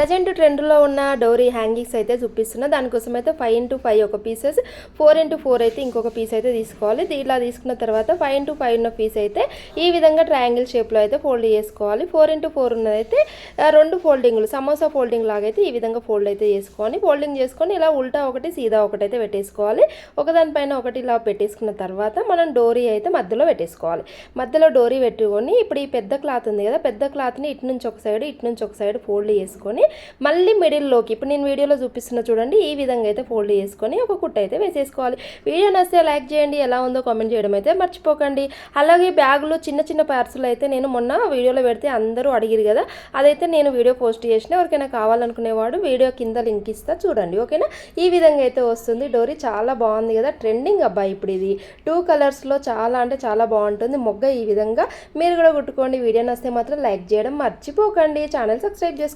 Present ట్రెండ్లో ఉన్న డోరీ హ్యాంగింగ్స్ అయితే చూపిస్తున్నా. దానికోసం అయితే 5x5 ఒక పీసెస్, 4x4 అయితే ఇంకొక పీస్ అయితే తీసుకోవాలి. ఇలా తీసుకున్న తర్వాత 5x5 ఉన్న పీస్ అయితే ఈ విధంగా ట్రయాంగిల్ షేప్లో అయితే ఫోల్డ్ చేసుకోవాలి. 4x4 ఉన్నదైతే రెండు ఫోల్డింగ్లు సమోసా ఫోల్డింగ్ లాగా అయితే ఈ విధంగా ఫోల్డ్ అయితే చేసుకోవాలి. ఫోల్డింగ్ చేసుకొని ఇలా ఉల్టా ఒకటి సీదా ఒకటి అయితే పెట్టేసుకోవాలి. ఒకదానిపైన ఒకటి ఇలా పెట్టేసుకున్న తర్వాత మనం డోరీ అయితే మధ్యలో పెట్టేసుకోవాలి. మధ్యలో డోరీ పెట్టుకొని ఇప్పుడు ఈ పెద్ద క్లాత్ ఉంది కదా, పెద్ద క్లాత్ని ఇటు నుంచి ఒక సైడ్ ఇటు నుంచి ఒక సైడ్ ఫోల్డ్ చేసుకొని మళ్ళీ మిడిల్లోకి ఇప్పుడు నేను వీడియోలో చూపిస్తున్నా చూడండి, ఈ విధంగా అయితే ఫోల్డ్ చేసుకొని ఒక కుట్ట అయితే వేసేసుకోవాలి. వీడియో నచ్చితే లైక్ చేయండి, ఎలా ఉందో కామెంట్ చేయడం అయితే మర్చిపోకండి. అలాగే బ్యాగులో చిన్న చిన్న పార్సల్ అయితే నేను మొన్న వీడియోలో పెడితే అందరూ అడిగిరు కదా, అదైతే నేను వీడియో పోస్ట్ చేసిన. ఎవరికైనా కావాలనుకునేవాడు వీడియో కింద లింక్ ఇస్తా చూడండి, ఓకేనా. ఈ విధంగా అయితే వస్తుంది డోరీ. చాలా బాగుంది కదా, ట్రెండింగ్ అబ్బాయి ఇప్పుడు ఇది 2 కలర్స్లో చాలా అంటే చాలా బాగుంటుంది. మొగ్గ ఈ విధంగా మీరు కూడా కుట్టుకోండి. వీడియో నచ్చితే మాత్రం లైక్ చేయడం మర్చిపోకండి. ఛానల్ సబ్స్క్రైబ్ చేసుకోండి.